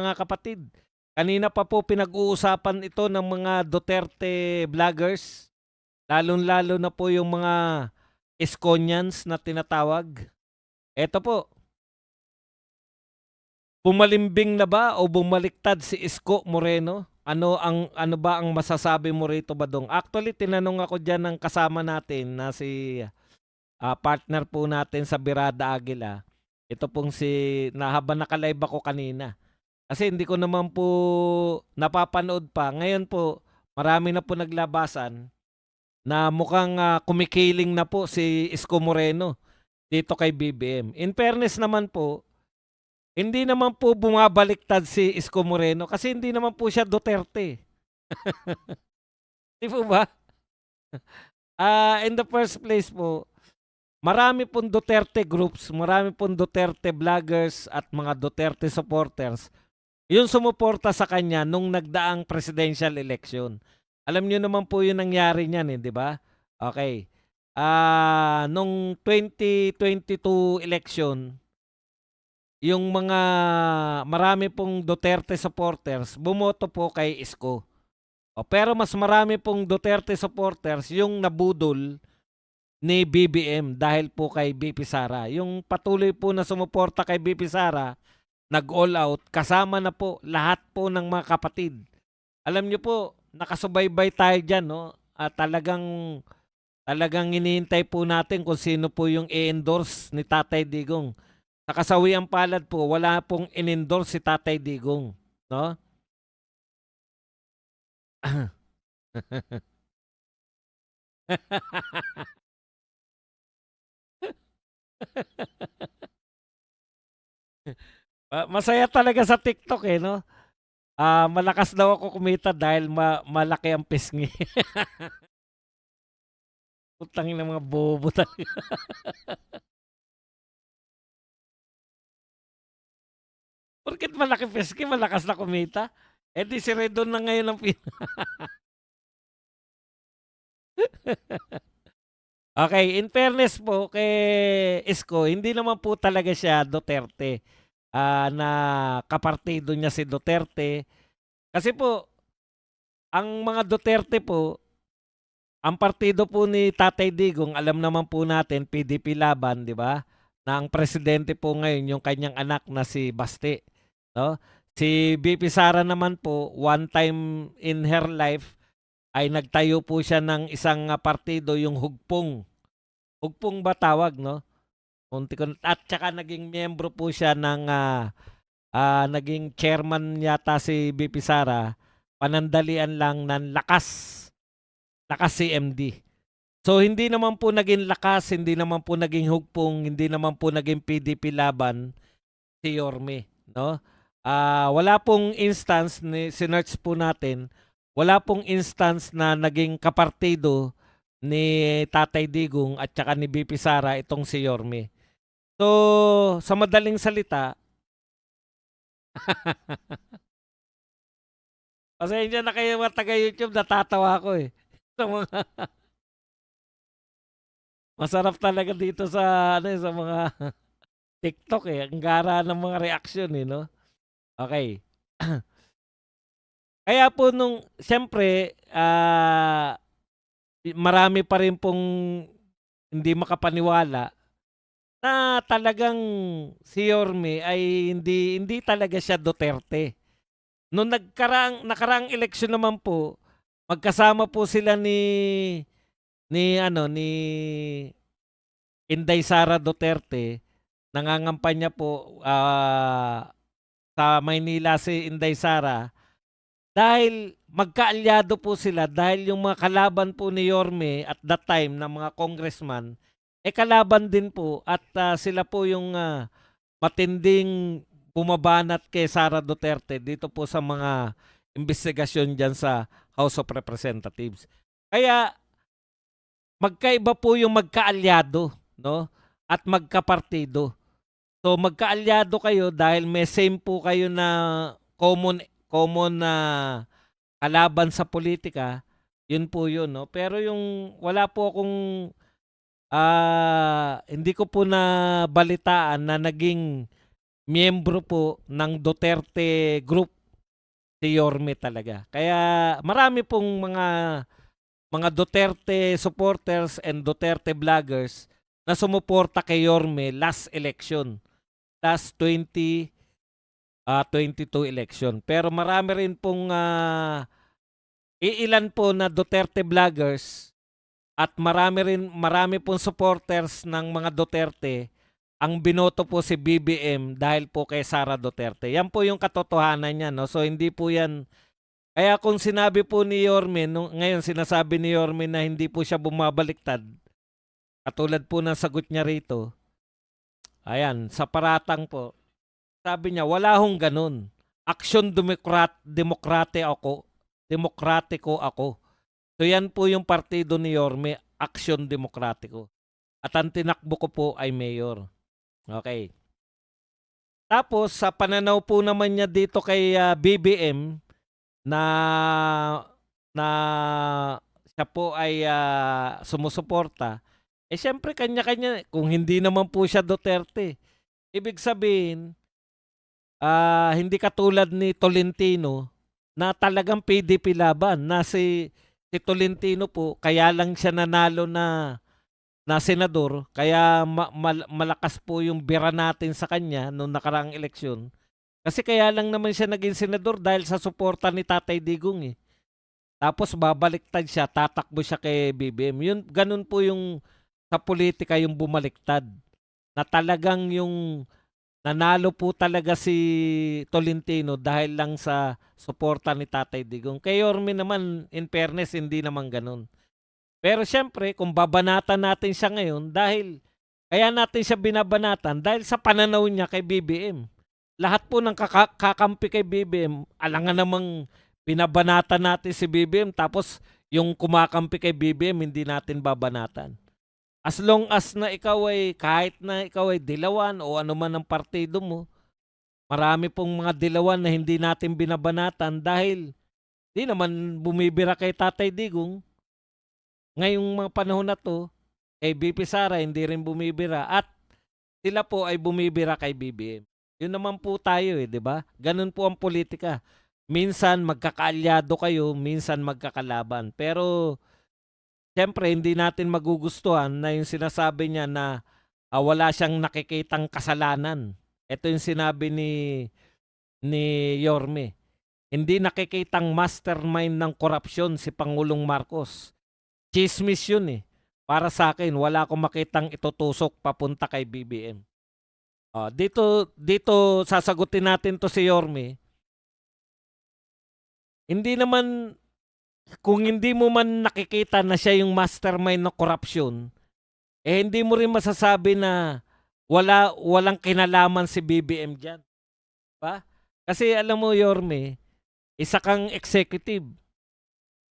mga kapatid. Kanina pa po pinag-uusapan ito ng mga Duterte vloggers, lalong-lalo na po yung mga Esconians na tinatawag. Eto po, bumalimbing na ba o bumaliktad si Isko Moreno? Ano ba ang masasabi mo rito, Badong? Actually, tinanong ako diyan ng kasama natin na si partner po natin sa Birada Agila. Ito pong si na habang naka-live ako kanina. Kasi hindi ko naman po napapanood pa. Ngayon po, marami na po naglabasan na mukhang kumikiling na po si Isko Moreno dito kay BBM. In fairness naman po, hindi naman po bumabaliktad si Isko Moreno kasi hindi naman po siya Duterte. Di po ba? In the first place po, marami pong Duterte groups, marami pong Duterte vloggers at mga Duterte supporters yung sumuporta sa kanya nung nagdaang presidential election. Alam niyo naman po yung nangyari niyan, di ba? Okay. Nung 2022 election, yung mga marami pong Duterte supporters bumoto po kay Isko. Pero mas marami pong Duterte supporters yung nabudol ni BBM dahil po kay BP Sara. Yung patuloy po na sumuporta kay BP Sara, nag-all out, kasama na po lahat po ng mga kapatid. Alam niyo po, nakasubaybay tayo dyan, no? At talagang hinihintay po natin kung sino po yung i-endorse ni Tatay Digong. Sa kasawiang palad po, wala pong in-endorse si Tatay Digong, no? Masaya talaga sa TikTok eh, no? Malakas daw ako kumita dahil malaki ang pisngi. Putang ng mga bobo talaga. Porket malaki pisngi, malakas na kumita. Eh di si Redon na ngayon ang Okay, in fairness po kay Isko, hindi naman po talaga siya Duterte. Na kapartido niya si Duterte. Kasi po, ang mga Duterte po, ang partido po ni Tatay Digong, alam naman po natin, PDP Laban, di ba? Na ang presidente po ngayon, yung kanyang anak na si Baste. No? Si BP Sara naman po, one time in her life, ay nagtayo po siya ng isang partido, yung Hugpong. Hugpong ba tawag, no? At saka naging miyembro po siya ng naging chairman yata si BP Sara, panandalian lang ng lakas CMD. So hindi naman po naging lakas, hindi naman po naging hugpong, hindi naman po naging PDP laban si Yorme, no? Wala pong instance ni sinearch po natin, wala pong instance na naging kapartido ni Tatay Digong at saka ni BP Sara itong si Yorme. So, sa madaling salita, pasensya na kayo mga taga-YouTube, natatawa ako eh. Sa mga masarap talaga dito sa sa mga TikTok eh. Ang gara ng mga reaksyon eh, no? Okay. Kaya po nung siyempre marami pa rin pong hindi makapaniwala na talagang si Yorme ay hindi talaga siya Duterte. Nung nakaraang eleksyon naman po, magkasama po sila ni Inday Sara Duterte. Nangangampanya po sa Maynila si Inday Sara dahil magkaalyado po sila dahil yung mga kalaban po ni Yorme at that time na mga congressman kalaban din po at sila po yung matinding bumabanat kay Sara Duterte dito po sa mga investigasyon dyan sa House of Representatives. Kaya magkaiba po yung magkaalyado, no? At magkapartido. So magkaalyado kayo dahil may same po kayo na common na kalaban sa politika. Yun po yun, no? Pero yung wala po akong hindi ko po na balitaan na naging miyembro po ng Duterte Group si Yorme talaga. Kaya marami pong mga Duterte supporters and Duterte vloggers na sumuporta kay Yorme last election, last 2022 election. Pero marami rin pong iilan po na Duterte vloggers at marami pong supporters ng mga Duterte ang binoto po si BBM dahil po kay Sara Duterte. Yan po yung katotohanan niya, no? So hindi po yan, kaya kung sinabi po ni Yorme, ngayon sinasabi ni Yorme na hindi po siya bumabaliktad, katulad po ng sagot niya rito, ayan, sa paratang po, sabi niya, wala hong ganun. Aksyon demokratiko ako. So yan po yung partido ni Yorme, Aksyon Demokratiko. At ang tinakbo ko po ay mayor. Okay. Tapos sa pananaw po naman niya dito kay BBM na siya po ay sumusuporta, syempre kanya-kanya, kung hindi naman po siya Duterte. Ibig sabihin, hindi katulad ni Tolentino na talagang PDP laban, na si Tolentino po, kaya lang siya nanalo na senador, kaya malakas po yung bira natin sa kanya noong nakaraang eleksyon. Kasi kaya lang naman siya naging senador dahil sa suporta ni Tatay Digong eh. Tapos babaliktad siya, tatakbo siya kay BBM. Ganun po yung sa politika yung bumaliktad. Na talagang yung nanalo po talaga si Tolentino dahil lang sa suporta ni Tatay Digong. Kay Yorme naman, in fairness, hindi naman ganun. Pero siyempre, kung babanatan natin siya ngayon, kaya natin siya binabanatan dahil sa pananaw niya kay BBM. Lahat po ng kakampi kay BBM, alangan namang binabanatan natin si BBM, tapos yung kumakampi kay BBM, hindi natin babanatan. As long as na kahit na ikaw ay dilawan o ano man ang partido mo, marami pong mga dilawan na hindi natin binabanatan dahil di naman bumibira kay Tatay Digong. Ngayong mga panahon na to, kay BP Sara hindi rin bumibira at sila po ay bumibira kay BBM. Yun naman po tayo di ba? Ganun po ang politika. Minsan magkakaalyado kayo, minsan magkakalaban. Pero siyempre hindi natin magugustuhan na yung sinasabi niya na wala siyang nakikitang kasalanan. Ito yung sinabi ni Yorme. Hindi nakikitang mastermind ng korupsyon si Pangulong Marcos. Chismis yun eh. Para sa akin, wala akong makitang itutusok papunta kay BBM. Dito sasagutin natin to si Yorme. Hindi naman, kung hindi mo man nakikita na siya yung mastermind ng korupsyon, hindi mo rin masasabi na walang kinalaman si BBM dyan. Ba? Kasi alam mo Yorme, isa kang executive.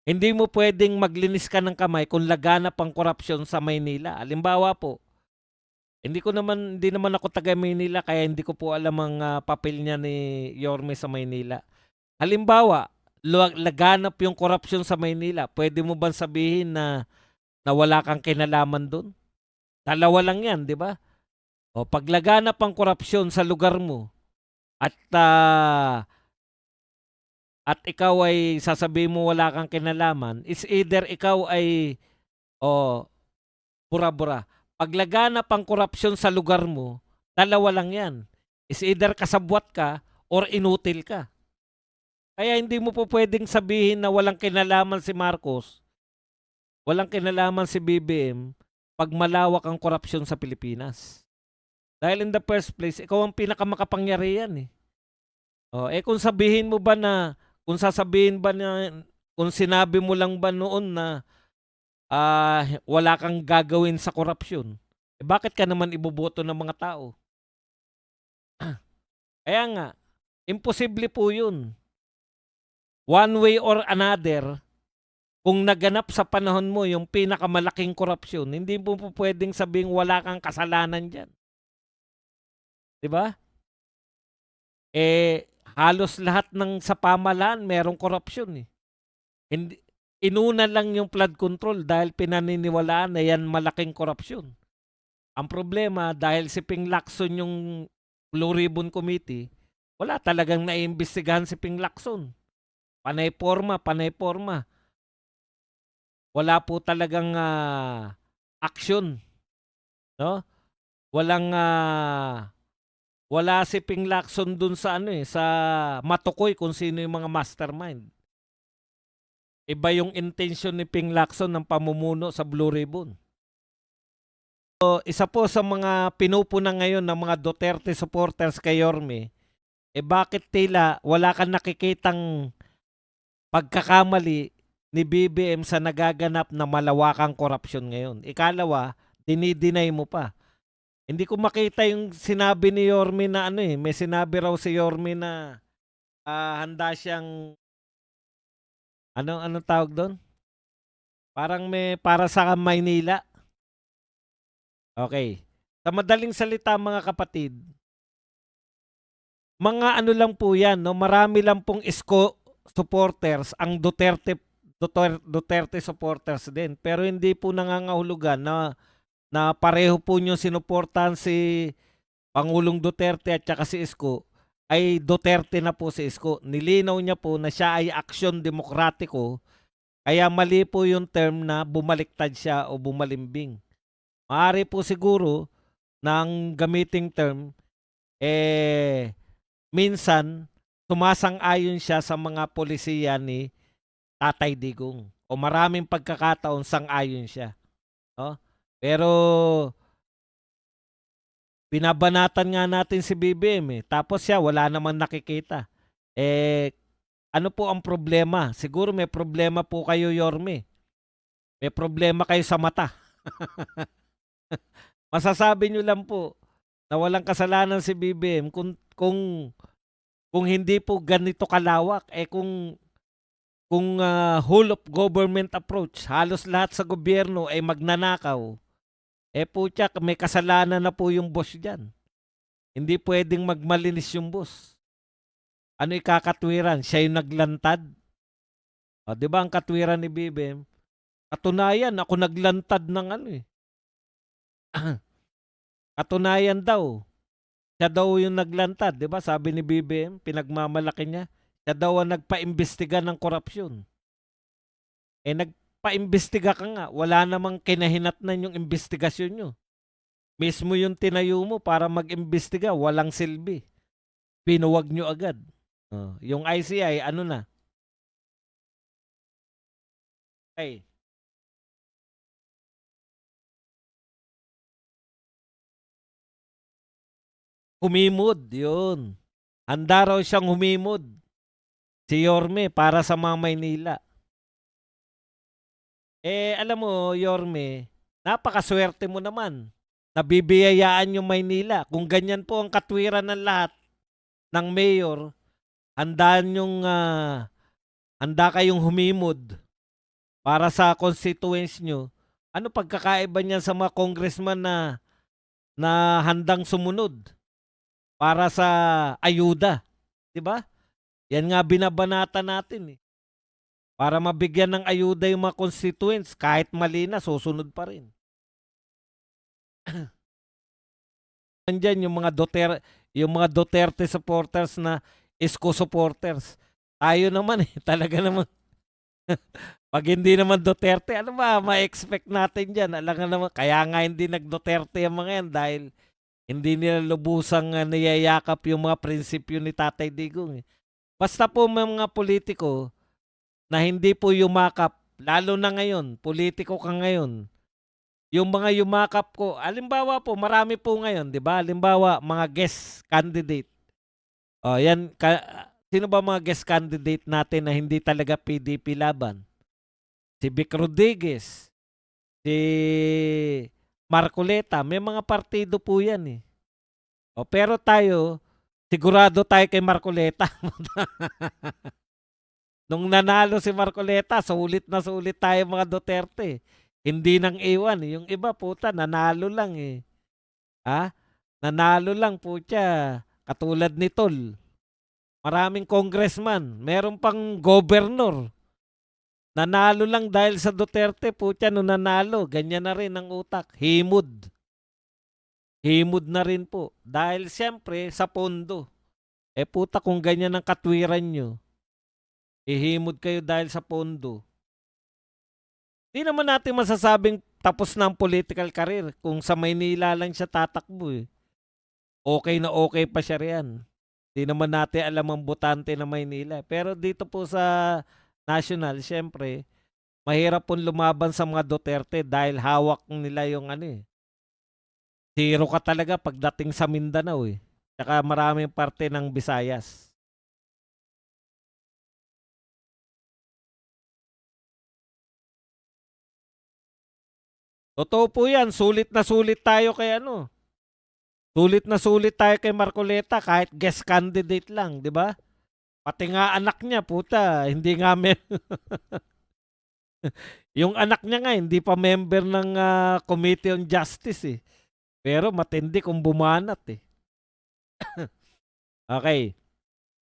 Hindi mo pwedeng maglinis ka ng kamay kung laganap ang korupsyon sa Maynila. Halimbawa po, hindi naman ako taga Maynila kaya hindi ko po alam ang papel niya ni Yorme sa Maynila. Halimbawa, laganap yung korupsyon sa Maynila. Pwede mo bang sabihin na wala kang kinalaman doon? Dalawa lang yan, di ba? O pag laganap ang korupsyon sa lugar mo at ikaw ay sasabihin mo wala kang kinalaman, is either ikaw ay bura-bura. Pag laganap ang korupsyon sa lugar mo, dalawa lang yan. Is either kasabwat ka or inutil ka. Kaya hindi mo po pwedeng sabihin na walang kinalaman si Marcos, walang kinalaman si BBM, pag malawak ang korupsyon sa Pilipinas. Dahil in the first place, ikaw ang pinakamakapangyarihan eh. Kung sabihin mo ba na, kung sinabi mo lang ba noon na wala kang gagawin sa korupsyon, bakit ka naman iboboto ng mga tao? Kaya nga, imposible po yun. One way or another, kung naganap sa panahon mo yung pinakamalaking korupsyon, hindi mo po pwedeng sabing wala kang kasalanan dyan. Diba? Halos lahat ng sa pamahalaan merong korupsyon eh. Inuna lang yung flood control dahil pinaniniwalaan na yan malaking korupsyon. Ang problema, dahil si Ping Lacson yung Blue Ribbon Committee, wala talagang naiimbestigahan si Ping Lacson. Panay porma, panay porma. Wala po talagang aksyon, no? Walang wala si Ping Lacson dun sa ano sa matukoy kung sino yung mga mastermind. Iba yung intention ni Ping Lacson ng pamumuno sa Blue Ribbon. So, isa po sa mga pinupuna ngayon ng mga Duterte supporters kay Yorme, bakit tila wala kang nakikitang pagkakamali ni BBM sa nagaganap na malawakang korupsyon ngayon? Ikalawa, dinideny mo pa. Hindi ko makita yung sinabi ni Yorme na may sinabi raw si Yorme na handa siyang anong tawag doon? Parang may para sa Maynila. Okay. Sa madaling salita mga kapatid, mga ano lang po yan, no? Marami lang pong isko supporters ang Duterte supporters din. Pero hindi po nangangahulugan na pareho po nyo sinuportahan si Pangulong Duterte at saka si Isko, ay Duterte na po si Isko. Nilinaw niya po na siya ay aksyon demokratiko, kaya mali po yung term na bumaliktad siya o bumalimbing. Maaari po siguro ng gamiting term, minsan sumasang-ayon siya sa mga polisiya ni Tatay Digong. O maraming pagkakataon sang-ayon siya. No? Pero binabanatan nga natin si BBM tapos siya wala namang nakikita. Ano po ang problema? Siguro may problema po kayo, Yorme. May problema kayo sa mata. Masasabi nyo lang po na walang kasalanan si BBM kung hindi po ganito kalawak, kung whole of government approach, halos lahat sa gobyerno ay magnanakaw, putya, may kasalanan na po yung boss dyan. Hindi pwedeng magmalinis yung boss. Ano ikakatwiran? Siya yung naglantad. O, di ba ang katwiran ni BBM? Katunayan, ako naglantad ng Katunayan daw. Siya daw yung naglantad, di ba? Sabi ni BBM, pinagmamalaki niya. Siya daw ang nagpaimbestiga ng korupsyon. Nagpaimbestiga ka nga. Wala namang kinahinatnan yung investigasyon nyo. Mismo yung tinayo mo para mag-imbestiga, walang silbi. Pinuwag nyo agad. Yung ICI, ano na? Okay. Humimod, yun. Handa raw siyang humimod. Si Yorme para sa mga Maynila. Alam mo, Yorme, napakaswerte mo naman. Nabibiyayaan yung Maynila. Kung ganyan po ang katwiran ng lahat ng mayor, handa kayong humimod para sa constituents nyo. Ano pagkakaiba niyan sa mga congressman na handang sumunod para sa ayuda? 'Di ba? Yan nga binabanata natin Para mabigyan ng ayuda yung mga constituents, kahit mali na, susunod pa rin. Nandiyan yung mga Duterte supporters na Isko supporters. Tayo naman talaga naman. Pag hindi naman Duterte, ano ba ma-expect natin dyan? Alam nga naman, kaya nga hindi nag-Duterte yung mga yan dahil hindi nila lubusang niyayakap yung mga prinsipyo ni Tatay Digong. Basta po may mga politiko na hindi po yumakap, lalo na ngayon, politiko ka ngayon, yung mga yumakap ko, alimbawa po, marami po ngayon, di ba? Alimbawa, mga guest candidate. Yan, sino ba mga guest candidate natin na hindi talaga PDP laban? Si Vic Rodriguez, si Marcoleta, may mga partido po yan pero tayo, sigurado tayo kay Marcoleta. Nung nanalo si Marcoleta, sulit na sulit tayo mga Duterte. Hindi nang iwan. Yung iba puta, nanalo lang Nanalo lang putya. Katulad ni Tol. Maraming congressman. Meron pang governor. Nanalo lang dahil sa Duterte, putya, nung nanalo. Ganyan na rin ang utak. Himod. himod na rin po. Dahil siyempre sa pondo. Eh puta kung ganyan ang katwiran nyo, ihimod kayo dahil sa pondo. Di naman natin masasabing tapos na ang political career kung sa Maynila lang siya tatakbo eh. Okay pa siya riyan. Di naman natin alam ang botante ng Maynila. Pero dito po sa national, siyempre, mahirap pong lumaban sa mga Duterte dahil hawak nila yung ano eh. Zero ka talaga pagdating sa Mindanao eh. Tsaka maraming parte ng Visayas. Totoo po yan. Sulit na sulit tayo kay ano. Sulit na sulit tayo kay Marcoleta kahit guest candidate lang, di ba? Pati nga anak niya, puta, hindi nga yung anak niya nga hindi pa member ng Committee on Justice eh. Pero matindi kung bumanat eh. Okay.